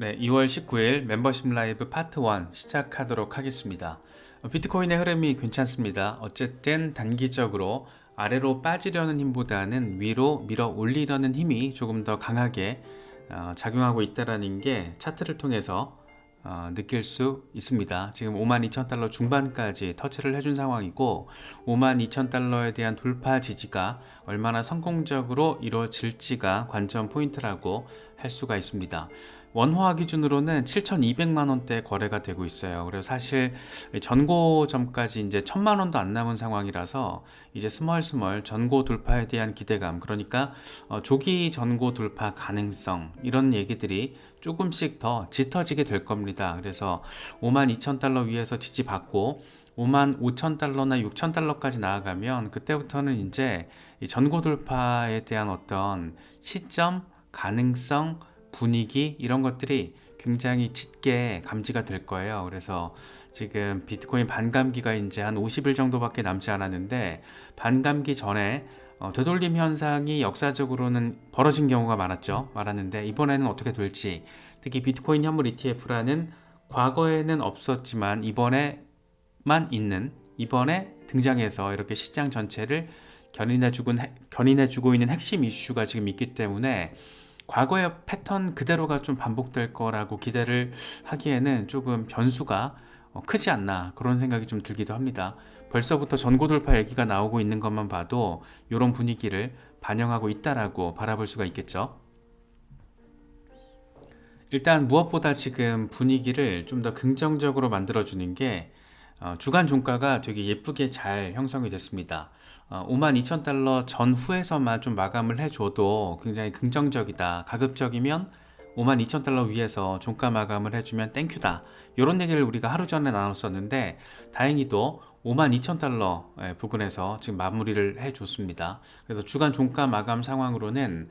네, 2월 19일 멤버십 라이브 파트 1 시작하도록 하겠습니다. 비트코인의 흐름이 괜찮습니다. 어쨌든 단기적으로 아래로 빠지려는 힘보다는 위로 밀어 올리려는 힘이 조금 더 강하게 작용하고 있다는 게 차트를 통해서 느낄 수 있습니다. 지금 52,000달러 중반까지 터치를 해준 상황이고 52,000달러에 대한 돌파 지지가 얼마나 성공적으로 이루어질지가 관전 포인트라고 할 수가 있습니다. 원화 기준으로는 7,200만원대 거래가 되고 있어요. 그래서 사실 전고점까지 이제 1,000만원도 안 남은 상황이라서 이제 스멀스멀 전고 돌파에 대한 기대감, 그러니까 조기 전고 돌파 가능성, 이런 얘기들이 조금씩 더 짙어지게 될 겁니다. 그래서 52,000달러 위에서 지지받고 55,000달러나 6,000달러까지 나아가면 그때부터는 이제 전고 돌파에 대한 어떤 시점, 가능성, 분위기, 이런 것들이 굉장히 짙게 감지가 될 거예요. 그래서 지금 비트코인 반감기가 이제 한 50일 정도밖에 남지 않았는데, 반감기 전에 되돌림 현상이 역사적으로는 벌어진 경우가 많았는데 이번에는 어떻게 될지, 특히 비트코인 현물 ETF라는 과거에는 없었지만 이번에 등장해서 이렇게 시장 전체를 견인해주고 있는 핵심 이슈가 지금 있기 때문에 과거의 패턴 그대로가 좀 반복될 거라고 기대를 하기에는 조금 변수가 크지 않나, 그런 생각이 좀 들기도 합니다. 벌써부터 전고 돌파 얘기가 나오고 있는 것만 봐도 이런 분위기를 반영하고 있다라고 바라볼 수가 있겠죠. 일단 무엇보다 지금 분위기를 좀 더 긍정적으로 만들어주는 게 주간 종가가 되게 예쁘게 잘 형성이 됐습니다. 52,000달러 전후에서만 좀 마감을 해줘도 굉장히 긍정적이다, 가급적이면 52,000달러 위에서 종가 마감을 해주면 땡큐다, 이런 얘기를 우리가 하루 전에 나눴었는데 다행히도 52,000달러 부근에서 지금 마무리를 해줬습니다. 그래서 주간 종가 마감 상황으로는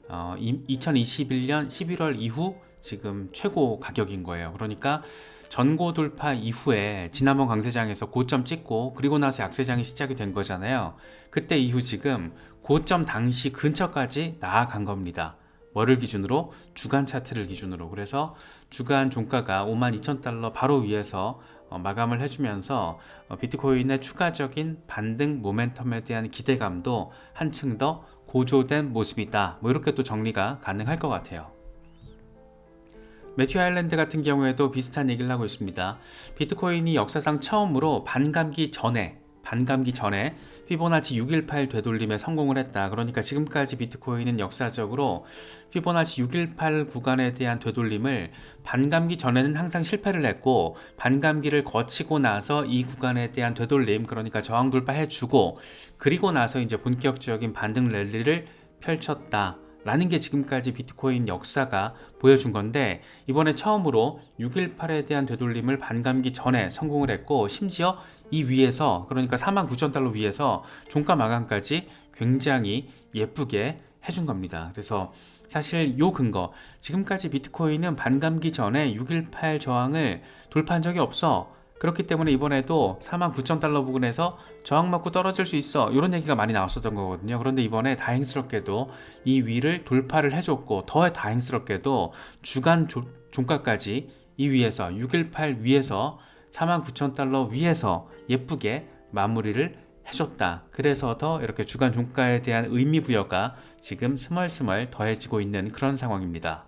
2021년 11월 이후 지금 최고 가격인 거예요. 그러니까 전고 돌파 이후에 지난번 강세장에서 고점 찍고 그리고 나서 약세장이 시작이 된 거잖아요. 그때 이후 지금 고점 당시 근처까지 나아간 겁니다. 뭐를 기준으로? 주간 차트를 기준으로. 그래서 주간 종가가 52,000달러 바로 위에서 마감을 해주면서 비트코인의 추가적인 반등 모멘텀에 대한 기대감도 한층 더 고조된 모습이다, 뭐 이렇게 또 정리가 가능할 것 같아요. 매튜 아일랜드 같은 경우에도 비슷한 얘기를 하고 있습니다. 비트코인이 역사상 처음으로 반감기 전에 피보나치 618 되돌림에 성공을 했다. 그러니까 지금까지 비트코인은 역사적으로 피보나치 618 구간에 대한 되돌림을 반감기 전에는 항상 실패를 했고, 반감기를 거치고 나서 이 구간에 대한 되돌림, 그러니까 저항 돌파해주고 그리고 나서 이제 본격적인 반등 랠리를 펼쳤다 라는 게 지금까지 비트코인 역사가 보여준 건데, 이번에 처음으로 618에 대한 되돌림을 반감기 전에 성공을 했고, 심지어 이 위에서, 그러니까 49,000달러 위에서 종가 마감까지 굉장히 예쁘게 해준 겁니다. 그래서 사실 요 근거, 지금까지 비트코인은 반감기 전에 618 저항을 돌파한 적이 없어. 그렇기 때문에 이번에도 49,000달러 부근에서 저항 맞고 떨어질 수 있어, 이런 얘기가 많이 나왔었던 거거든요. 그런데 이번에 다행스럽게도 이 위를 돌파를 해줬고, 더 다행스럽게도 주간 종가까지 이 위에서 618 위에서 49,000달러 위에서 예쁘게 마무리를 해줬다. 그래서 더 이렇게 주간 종가에 대한 의미 부여가 지금 스멀스멀 더해지고 있는 그런 상황입니다.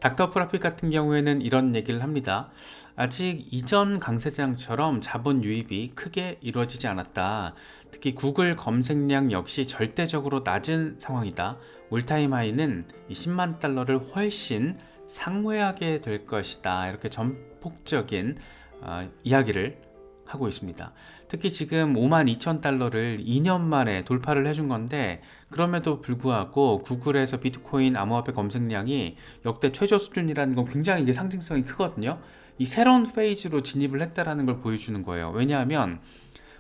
닥터 프라핏 같은 경우에는 이런 얘기를 합니다. 아직 이전 강세장처럼 자본 유입이 크게 이루어지지 않았다. 특히 구글 검색량 역시 절대적으로 낮은 상황이다. 올타임 하이는 10만 달러를 훨씬 상회하게 될 것이다. 이렇게 전폭적인 이야기를 하고 있습니다. 특히 지금 52,000달러를 2년 만에 돌파를 해준 건데, 그럼에도 불구하고 구글에서 비트코인 암호화폐 검색량이 역대 최저 수준이라는 건 굉장히 이게 상징성이 크거든요. 이 새로운 페이지로 진입을 했다라는 걸 보여주는 거예요. 왜냐하면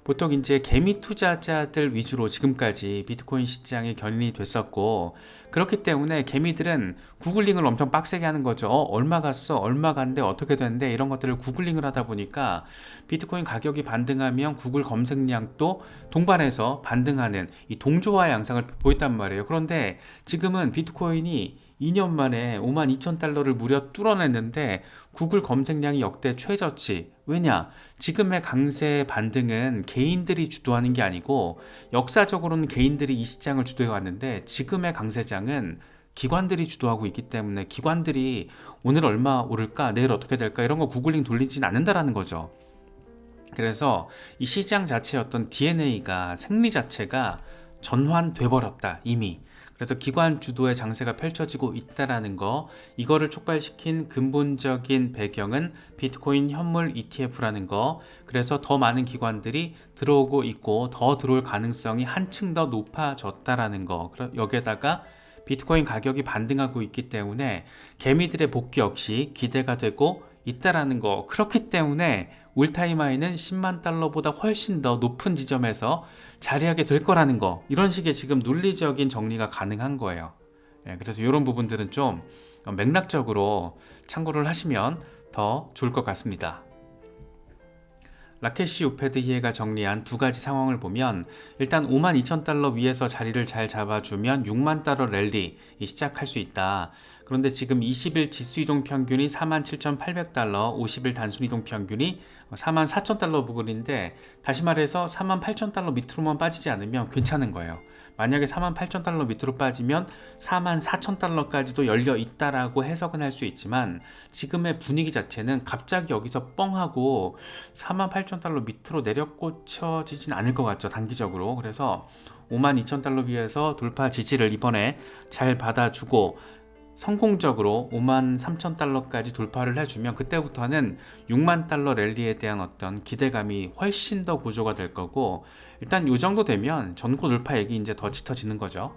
보통 이제 개미 투자자들 위주로 지금까지 비트코인 시장이 견인이 됐었고, 그렇기 때문에 개미들은 구글링을 엄청 빡세게 하는 거죠. 얼마 갔어? 얼마 간대? 어떻게 된대? 이런 것들을 구글링을 하다 보니까 비트코인 가격이 반등하면 구글 검색량도 동반해서 반등하는 이 동조화 양상을 보였단 말이에요. 그런데 지금은 비트코인이 2년 만에 52,000달러를 무려 뚫어냈는데 구글 검색량이 역대 최저치. 왜냐? 지금의 강세 반등은 개인들이 주도하는 게 아니고 역사적으로는 개인들이 이 시장을 주도해 왔는데 지금의 강세장은 기관들이 주도하고 있기 때문에 기관들이 오늘 얼마 오를까, 내일 어떻게 될까 이런 거 구글링 돌리진 않는다라는 거죠. 그래서 이 시장 자체의 어떤 DNA가 생리 자체가 전환돼 버렸다 이미. 그래서 기관 주도의 장세가 펼쳐지고 있다라는 거, 이거를 촉발시킨 근본적인 배경은 비트코인 현물 ETF라는 거. 그래서 더 많은 기관들이 들어오고 있고 더 들어올 가능성이 한층 더 높아졌다라는 거. 여기에다가 비트코인 가격이 반등하고 있기 때문에 개미들의 복귀 역시 기대가 되고 있다라는 거. 그렇기 때문에 올타임 하이는 10만 달러보다 훨씬 더 높은 지점에서 자리하게 될 거라는 거. 이런 식의 지금 논리적인 정리가 가능한 거예요. 그래서 이런 부분들은 좀 맥락적으로 참고를 하시면 더 좋을 것 같습니다. 라케시 우페드히에가 정리한 두 가지 상황을 보면, 일단 52,000달러 위에서 자리를 잘 잡아주면 6만 달러 랠리 시작할 수 있다. 그런데 지금 20일 지수이동 평균이 47,800달러, 50일 단순이동 평균이 44,000달러 부근인데, 다시 말해서 48,000달러 밑으로만 빠지지 않으면 괜찮은 거예요. 만약에 48,000달러 밑으로 빠지면 44,000달러까지도 열려 있다라고 해석은 할 수 있지만, 지금의 분위기 자체는 갑자기 여기서 뻥하고 48,000달러 밑으로 내려꽂혀지진 않을 것 같죠, 단기적으로. 그래서 52,000달러 위에서 돌파 지지를 이번에 잘 받아주고 성공적으로 53,000달러까지 돌파를 해주면, 그때부터는 6만 달러 랠리에 대한 어떤 기대감이 훨씬 더 고조가 될 거고, 일단 이 정도 되면 전고 돌파 얘기 이제 더 짙어지는 거죠.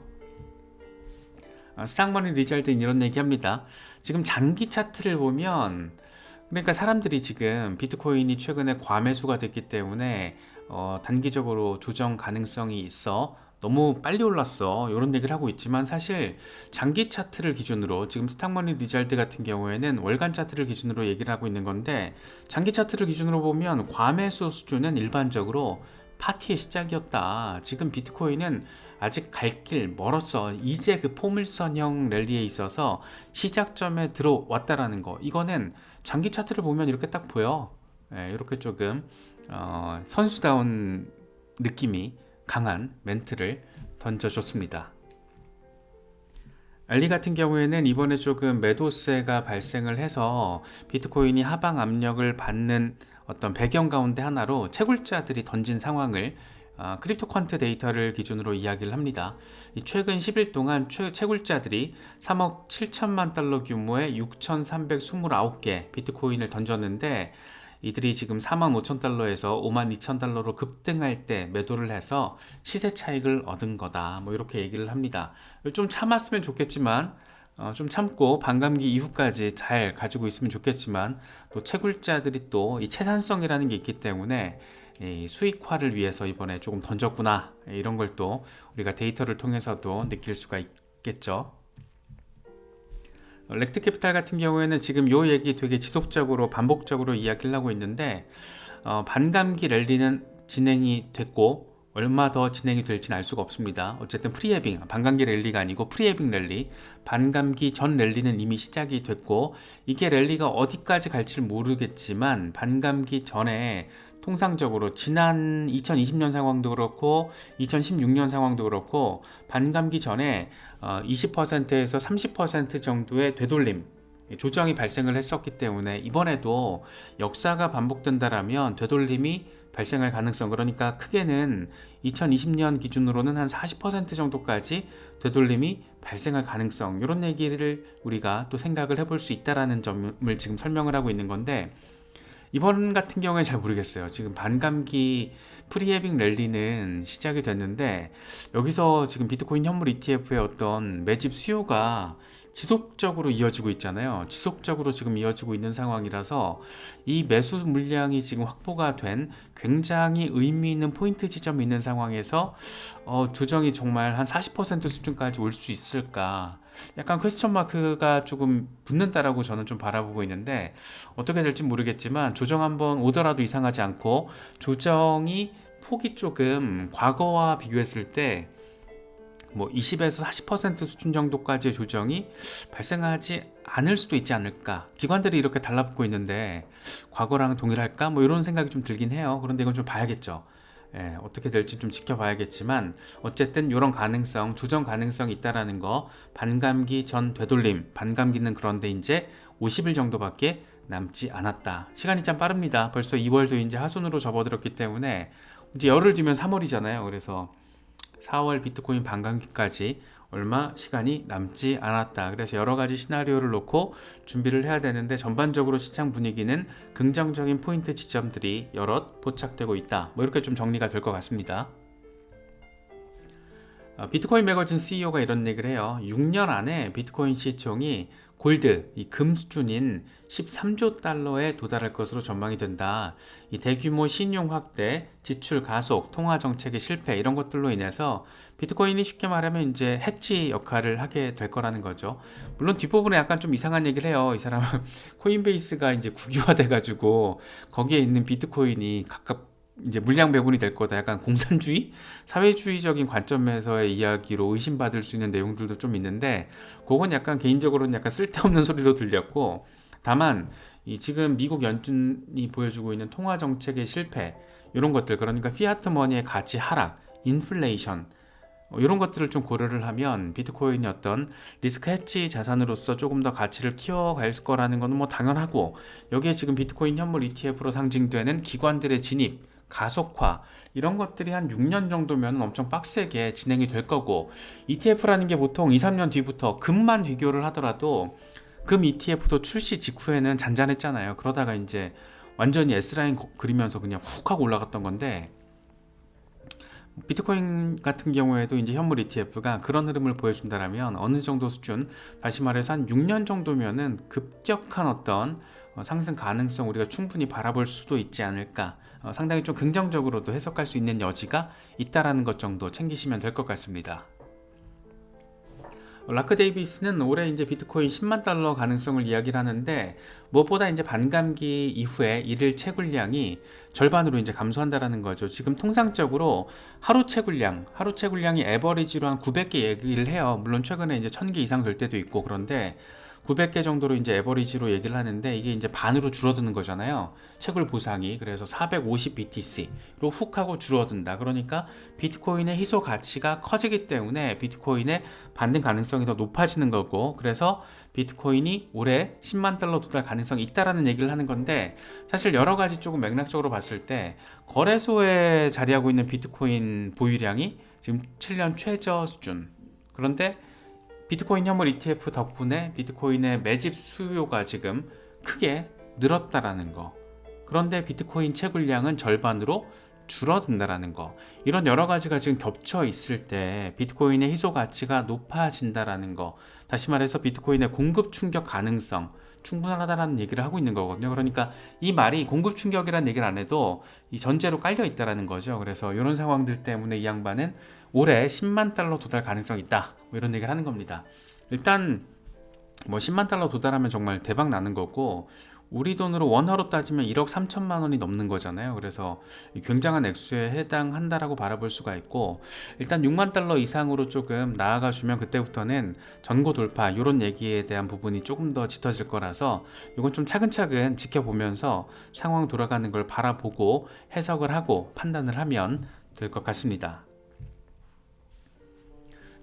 스탁머니 리잘드는 이런 얘기합니다. 지금 장기 차트를 보면, 그러니까 사람들이 지금 비트코인이 최근에 과매수가 됐기 때문에 단기적으로 조정 가능성이 있어, 너무 빨리 올랐어, 이런 얘기를 하고 있지만, 사실 장기 차트를 기준으로 지금 스탁머니 리잘드 같은 경우에는 월간 차트를 기준으로 얘기를 하고 있는 건데, 장기 차트를 기준으로 보면 과매수 수준은 일반적으로 파티의 시작이었다. 지금 비트코인은 아직 갈 길 멀었어. 이제 그 포물선형 랠리에 있어서 시작점에 들어왔다라는 거. 이거는 장기 차트를 보면 이렇게 딱 보여. 이렇게 조금 선수다운 느낌이 강한 멘트를 던져줬습니다. 알리 같은 경우에는 이번에 조금 매도세가 발생을 해서 비트코인이 하방 압력을 받는 어떤 배경 가운데 하나로 채굴자들이 던진 상황을 크립토 퀀트 데이터를 기준으로 이야기를 합니다. 최근 10일 동안 채굴자들이 3억 7천만 달러 규모의 6,329개 비트코인을 던졌는데, 이들이 지금 45,000달러에서 52,000달러로 급등할 때 매도를 해서 시세 차익을 얻은 거다, 뭐 이렇게 얘기를 합니다. 좀 참았으면 좋겠지만, 좀 참고 반감기 이후까지 잘 가지고 있으면 좋겠지만, 또 채굴자들이 또 이 채산성이라는 게 있기 때문에 이 수익화를 위해서 이번에 조금 던졌구나, 이런 걸 또 우리가 데이터를 통해서도 느낄 수가 있겠죠. 렉트 캐피탈 같은 경우에는 지금 요 얘기 되게 지속적으로 반복적으로 이야기를 하고 있는데, 반감기 랠리는 진행이 됐고 얼마 더 진행이 될지는 알 수가 없습니다. 어쨌든 프리헤빙, 반감기 랠리가 아니고 프리헤빙 랠리, 반감기 전 랠리는 이미 시작이 됐고, 이게 랠리가 어디까지 갈지를 모르겠지만 반감기 전에 통상적으로 지난 2020년 상황도 그렇고 2016년 상황도 그렇고 반감기 전에 20%에서 30% 정도의 되돌림, 조정이 발생을 했었기 때문에, 이번에도 역사가 반복된다라면 되돌림이 발생할 가능성, 그러니까 크게는 2020년 기준으로는 한 40% 정도까지 되돌림이 발생할 가능성, 이런 얘기를 우리가 또 생각을 해볼 수 있다라는 점을 지금 설명을 하고 있는 건데, 이번 같은 경우에 잘 모르겠어요. 지금 반감기 프리헤빙 랠리는 시작이 됐는데, 여기서 지금 비트코인 현물 ETF의 어떤 매집 수요가 지속적으로 이어지고 있잖아요. 지속적으로 지금 이어지고 있는 상황이라서 이 매수 물량이 지금 확보가 된 굉장히 의미 있는 포인트 지점이 있는 상황에서 조정이 정말 한 40% 수준까지 올 수 있을까, 약간 퀘스천 마크가 조금 붙는다라고 저는 좀 바라보고 있는데, 어떻게 될지 모르겠지만 조정 한번 오더라도 이상하지 않고, 조정이 폭이 조금 과거와 비교했을 때 뭐 20에서 40% 수준 정도까지의 조정이 발생하지 않을 수도 있지 않을까. 기관들이 이렇게 달라붙고 있는데 과거랑 동일할까? 뭐 이런 생각이 좀 들긴 해요. 그런데 이건 좀 봐야겠죠. 예, 어떻게 될지 좀 지켜봐야겠지만 어쨌든 이런 가능성, 조정 가능성이 있다라는 거, 반감기 전 되돌림, 반감기는 그런데 이제 50일 정도밖에 남지 않았다. 시간이 참 빠릅니다. 벌써 2월도 이제 하순으로 접어들었기 때문에 이제 열흘 뒤면 3월이잖아요. 그래서 4월 비트코인 반감기까지 얼마 시간이 남지 않았다. 그래서 여러 가지 시나리오를 놓고 준비를 해야 되는데 전반적으로 시장 분위기는 긍정적인 포인트 지점들이 여럿 포착되고 있다. 뭐 이렇게 좀 정리가 될 것 같습니다. 비트코인 매거진 CEO가 이런 얘기를 해요. 6년 안에 비트코인 시총이 골드, 이 금 수준인 13조 달러에 도달할 것으로 전망이 된다. 이 대규모 신용 확대, 지출 가속, 통화 정책의 실패 이런 것들로 인해서 비트코인이 쉽게 말하면 이제 해지 역할을 하게 될 거라는 거죠. 물론 뒷부분에 약간 좀 이상한 얘기를 해요. 이 사람은 코인베이스가 이제 국유화돼 가지고 거기에 있는 비트코인이 각각 이제 물량 배분이 될 거다. 약간 공산주의, 사회주의적인 관점에서의 이야기로 의심받을 수 있는 내용들도 좀 있는데, 그건 약간 개인적으로는 약간 쓸데없는 소리로 들렸고, 다만 이 지금 미국 연준이 보여주고 있는 통화 정책의 실패, 이런 것들, 그러니까 피아트 머니의 가치 하락, 인플레이션 이런 것들을 좀 고려를 하면 비트코인이 어떤 리스크 해지 자산으로서 조금 더 가치를 키워갈 거라는 것은 뭐 당연하고, 여기에 지금 비트코인 현물 ETF로 상징되는 기관들의 진입, 가속화 이런 것들이 한 6년 정도면 엄청 빡세게 진행이 될 거고, ETF라는 게 보통 2, 3년 뒤부터 금만 비교를 하더라도 금 ETF도 출시 직후에는 잔잔했잖아요. 그러다가 이제 완전히 S라인 그리면서 그냥 훅 하고 올라갔던 건데, 비트코인 같은 경우에도 이제 현물 ETF가 그런 흐름을 보여준다라면 어느 정도 수준, 다시 말해서 한 6년 정도면은 급격한 어떤 상승 가능성 우리가 충분히 바라볼 수도 있지 않을까. 상당히 좀 긍정적으로도 해석할 수 있는 여지가 있다라는 것 정도 챙기시면 될 것 같습니다. 라크 데이비스는 올해 이제 비트코인 10만 달러 가능성을 이야기를 하는데, 무엇보다 이제 반감기 이후에 일일 채굴량이 절반으로 이제 감소한다라는 거죠. 지금 통상적으로 하루 채굴량이 에버리지로 한 900개 얘기를 해요. 물론 최근에 이제 1000개 이상 될 때도 있고, 그런데 900개 정도로 이제 에버리지로 얘기를 하는데, 이게 이제 반으로 줄어드는 거잖아요. 채굴 보상이. 그래서 450 BTC로 훅 하고 줄어든다. 그러니까 비트코인의 희소 가치가 커지기 때문에 비트코인의 반등 가능성이 더 높아지는 거고, 그래서 비트코인이 올해 10만 달러 도달 가능성이 있다라는 얘기를 하는 건데, 사실 여러 가지 조금 맥락적으로 봤을 때 거래소에 자리하고 있는 비트코인 보유량이 지금 7년 최저 수준. 그런데 비트코인 현물 ETF 덕분에 비트코인의 매집 수요가 지금 크게 늘었다라는 거. 그런데 비트코인 채굴량은 절반으로 줄어든다라는 거. 이런 여러 가지가 지금 겹쳐 있을 때 비트코인의 희소 가치가 높아진다라는 거. 다시 말해서 비트코인의 공급 충격 가능성 충분하다라는 얘기를 하고 있는 거거든요. 그러니까 이 말이 공급 충격이라는 얘기를 안 해도 이 전제로 깔려 있다라는 거죠. 그래서 이런 상황들 때문에 이 양반은 올해 10만 달러 도달 가능성이 있다. 뭐 이런 얘기를 하는 겁니다. 일단 뭐 10만 달러 도달하면 정말 대박 나는 거고, 우리 돈으로 원화로 따지면 1억 3천만 원이 넘는 거잖아요. 그래서 굉장한 액수에 해당한다라고 바라볼 수가 있고, 일단 6만 달러 이상으로 조금 나아가 주면 그때부터는 전고 돌파 이런 얘기에 대한 부분이 조금 더 짙어질 거라서 이건 좀 차근차근 지켜보면서 상황 돌아가는 걸 바라보고 해석을 하고 판단을 하면 될 것 같습니다.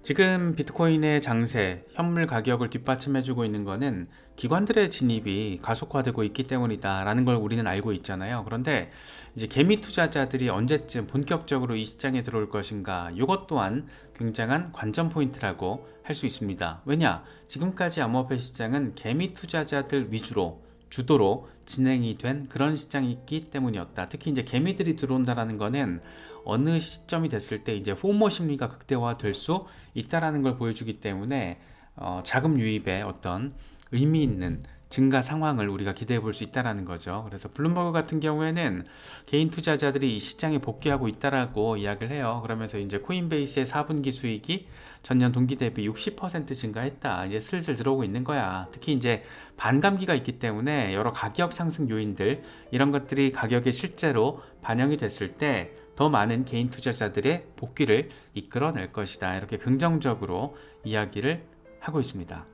지금 비트코인의 장세, 현물 가격을 뒷받침해주고 있는 것은 기관들의 진입이 가속화되고 있기 때문이다라는 걸 우리는 알고 있잖아요. 그런데 이제 개미 투자자들이 언제쯤 본격적으로 이 시장에 들어올 것인가, 이것 또한 굉장한 관전 포인트라고 할 수 있습니다. 왜냐? 지금까지 암호화폐 시장은 개미 투자자들 위주로 주도로 진행이 된 그런 시장이기 때문이었다. 특히 이제 개미들이 들어온다라는 거는 어느 시점이 됐을 때 이제 포모 심리가 극대화될 수 있다라는 걸 보여주기 때문에 자금 유입에 어떤 의미 있는 증가 상황을 우리가 기대해 볼 수 있다라는 거죠. 그래서 블룸버그 같은 경우에는 개인 투자자들이 이 시장에 복귀하고 있다라고 이야기를 해요. 그러면서 이제 코인베이스의 4분기 수익이 전년 동기 대비 60% 증가했다. 이제 슬슬 들어오고 있는 거야. 특히 이제 반감기가 있기 때문에 여러 가격 상승 요인들 이런 것들이 가격에 실제로 반영이 됐을 때 더 많은 개인 투자자들의 복귀를 이끌어낼 것이다. 이렇게 긍정적으로 이야기를 하고 있습니다.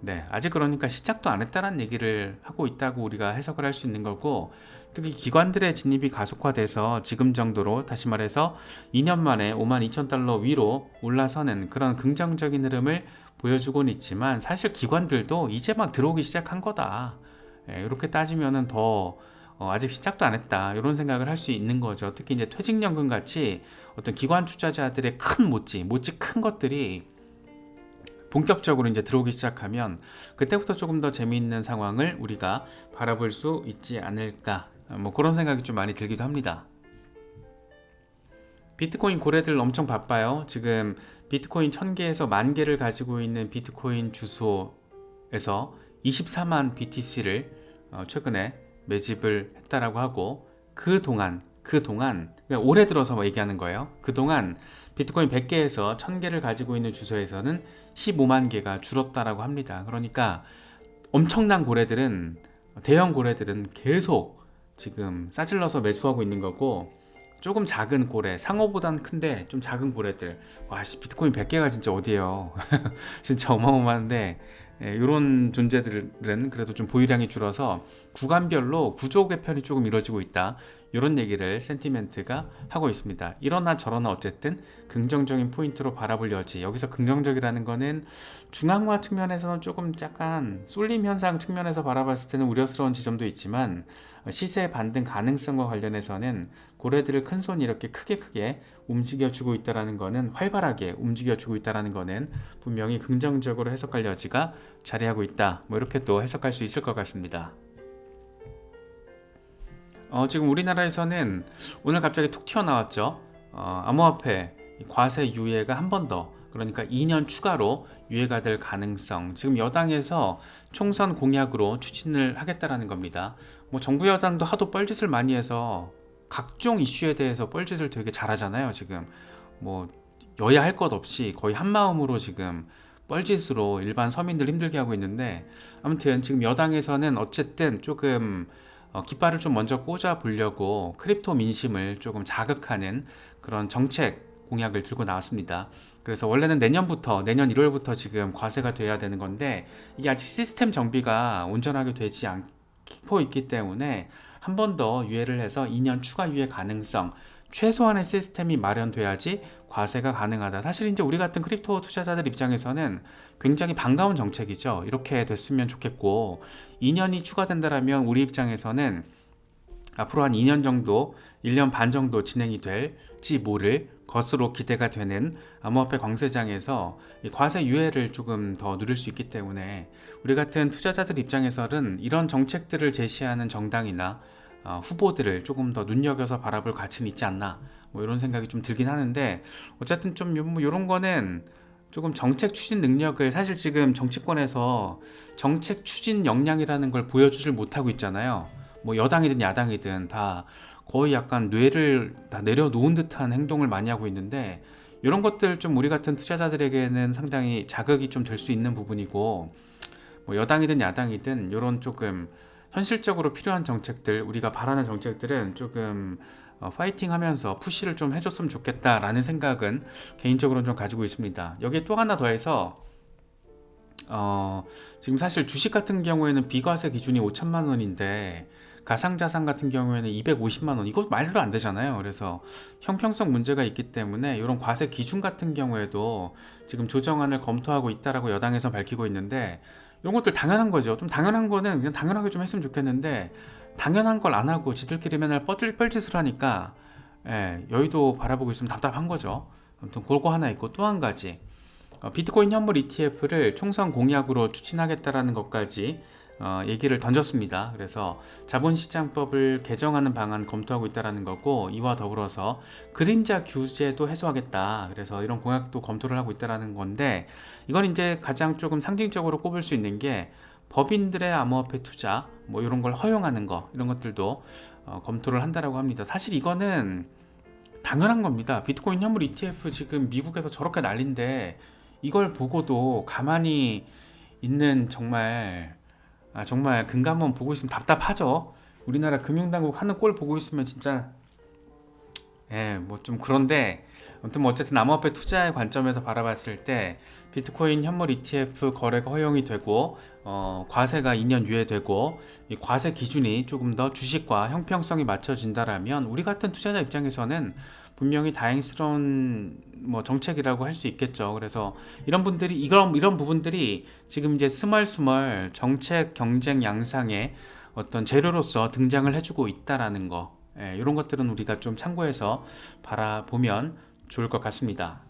네, 아직 그러니까 시작도 안 했다는 얘기를 하고 있다고 우리가 해석을 할 수 있는 거고, 특히 기관들의 진입이 가속화돼서 지금 정도로, 다시 말해서 2년 만에 52,000달러 위로 올라서는 그런 긍정적인 흐름을 보여주고는 있지만, 사실 기관들도 이제 막 들어오기 시작한 거다. 이렇게 따지면은 더 아직 시작도 안 했다, 이런 생각을 할 수 있는 거죠. 특히 이제 퇴직연금 같이 어떤 기관 투자자들의 큰 모찌 큰 것들이 본격적으로 이제 들어오기 시작하면 그때부터 조금 더 재미있는 상황을 우리가 바라볼 수 있지 않을까, 뭐 그런 생각이 좀 많이 들기도 합니다. 비트코인 고래들 엄청 바빠요. 지금 비트코인 1000개에서 10,000개를 가지고 있는 비트코인 주소에서 24만 BTC를 최근에 매집을 했다라고 하고, 그동안 그냥 올해 들어서 뭐 얘기하는 거예요. 그동안 비트코인 100개에서 1000개를 가지고 있는 주소에서는 15만 개가 줄었다라고 합니다. 그러니까 엄청난 고래들은, 대형 고래들은 계속 지금 싸질러서 매수하고 있는 거고, 조금 작은 고래, 상어보단 큰데 좀 작은 고래들, 와 비트코인 100개가 진짜 어디에요. 진짜 어마어마한데, 이런 존재들은 그래도 좀 보유량이 줄어서 구간별로 구조 개편이 조금 이루어지고 있다, 이런 얘기를 센티멘트가 하고 있습니다. 이러나 저러나 어쨌든 긍정적인 포인트로 바라볼 여지, 여기서 긍정적이라는 거는 중앙화 측면에서는 조금 약간 쏠림 현상 측면에서 바라봤을 때는 우려스러운 지점도 있지만, 시세 반등 가능성과 관련해서는 고래들을 큰손이 이렇게 크게 움직여주고 있다는 거는, 활발하게 움직여주고 있다는 거는 분명히 긍정적으로 해석할 여지가 자리하고 있다, 뭐 이렇게 또 해석할 수 있을 것 같습니다. 지금 우리나라에서는 오늘 갑자기 툭 튀어나왔죠. 암호화폐 과세 유예가 한 번 더, 그러니까 2년 추가로 유예가 될 가능성, 지금 여당에서 총선 공약으로 추진을 하겠다라는 겁니다. 뭐 정부 여당도 하도 뻘짓을 많이 해서 각종 이슈에 대해서 뻘짓을 되게 잘하잖아요. 지금 뭐 여야 할 것 없이 거의 한 마음으로 지금 뻘짓으로 일반 서민들 힘들게 하고 있는데, 아무튼 지금 여당에서는 어쨌든 조금 깃발을 좀 먼저 꽂아 보려고 크립토 민심을 조금 자극하는 그런 정책 공약을 들고 나왔습니다. 그래서 원래는 내년 1월부터 지금 과세가 돼야 되는 건데, 이게 아직 시스템 정비가 온전하게 되지 않고 있기 때문에 한 번 더 유예를 해서 2년 추가 유예 가능성, 최소한의 시스템이 마련돼야지 과세가 가능하다. 사실 이제 우리 같은 크립토 투자자들 입장에서는 굉장히 반가운 정책이죠. 이렇게 됐으면 좋겠고, 2년이 추가된다면 우리 입장에서는 앞으로 한 2년 정도, 1년 반 정도 진행이 될지 모를 것으로 기대가 되는 암호화폐 광세장에서 과세 유예를 조금 더 누릴 수 있기 때문에, 우리 같은 투자자들 입장에서는 이런 정책들을 제시하는 정당이나 후보들을 조금 더 눈여겨서 바라볼 가치는 있지 않나, 뭐 이런 생각이 좀 들긴 하는데, 어쨌든 좀 뭐 이런 거는 조금 정책 추진 능력을, 사실 지금 정치권에서 정책 추진 역량이라는 걸 보여주질 못하고 있잖아요. 뭐 여당이든 야당이든 다 거의 약간 뇌를 다 내려놓은 듯한 행동을 많이 하고 있는데, 이런 것들 좀 우리 같은 투자자들에게는 상당히 자극이 좀 될 수 있는 부분이고, 뭐 여당이든 야당이든 이런 조금 현실적으로 필요한 정책들, 우리가 바라는 정책들은 조금 파이팅 하면서 푸시를 좀 해줬으면 좋겠다라는 생각은 개인적으로는 좀 가지고 있습니다. 여기에 또 하나 더해서 지금 사실 주식 같은 경우에는 비과세 기준이 5천만 원인데 가상자산 같은 경우에는 250만 원, 이거 말도 안 되잖아요. 그래서 형평성 문제가 있기 때문에 이런 과세 기준 같은 경우에도 지금 조정안을 검토하고 있다라고 여당에서 밝히고 있는데, 이런 것들 당연한 거죠. 좀 당연한 거는 그냥 당연하게 좀 했으면 좋겠는데, 당연한 걸 안 하고 지들끼리 맨날 뻘짓을 하니까 여의도 바라보고 있으면 답답한 거죠. 아무튼 그거 하나 있고, 또 한 가지, 비트코인 현물 ETF를 총선 공약으로 추진하겠다라는 것까지 얘기를 던졌습니다. 그래서 자본시장법을 개정하는 방안 검토하고 있다는 거고, 이와 더불어서 그림자 규제도 해소하겠다, 그래서 이런 공약도 검토를 하고 있다는 건데, 이건 이제 가장 조금 상징적으로 꼽을 수 있는 게 법인들의 암호화폐 투자 뭐 이런 걸 허용하는 거, 이런 것들도 검토를 한다라고 합니다. 사실 이거는 당연한 겁니다. 비트코인 현물 ETF 지금 미국에서 저렇게 난린데, 이걸 보고도 가만히 있는, 정말 금감원 보고 있으면 답답하죠. 우리나라 금융당국 하는 꼴 보고 있으면 진짜 예, 뭐 좀 그런데 아무튼 뭐 어쨌든 암호화폐 투자의 관점에서 바라봤을 때 비트코인 현물 ETF 거래가 허용이 되고 과세가 2년 유예되고 이 과세 기준이 조금 더 주식과 형평성이 맞춰진다라면 우리 같은 투자자 입장에서는 분명히 다행스러운 뭐 정책이라고 할 수 있겠죠. 그래서 이런 부분들이 지금 이제 스멀스멀 정책 경쟁 양상의 어떤 재료로서 등장을 해주고 있다라는 거, 이런 것들은 우리가 좀 참고해서 바라보면 좋을 것 같습니다.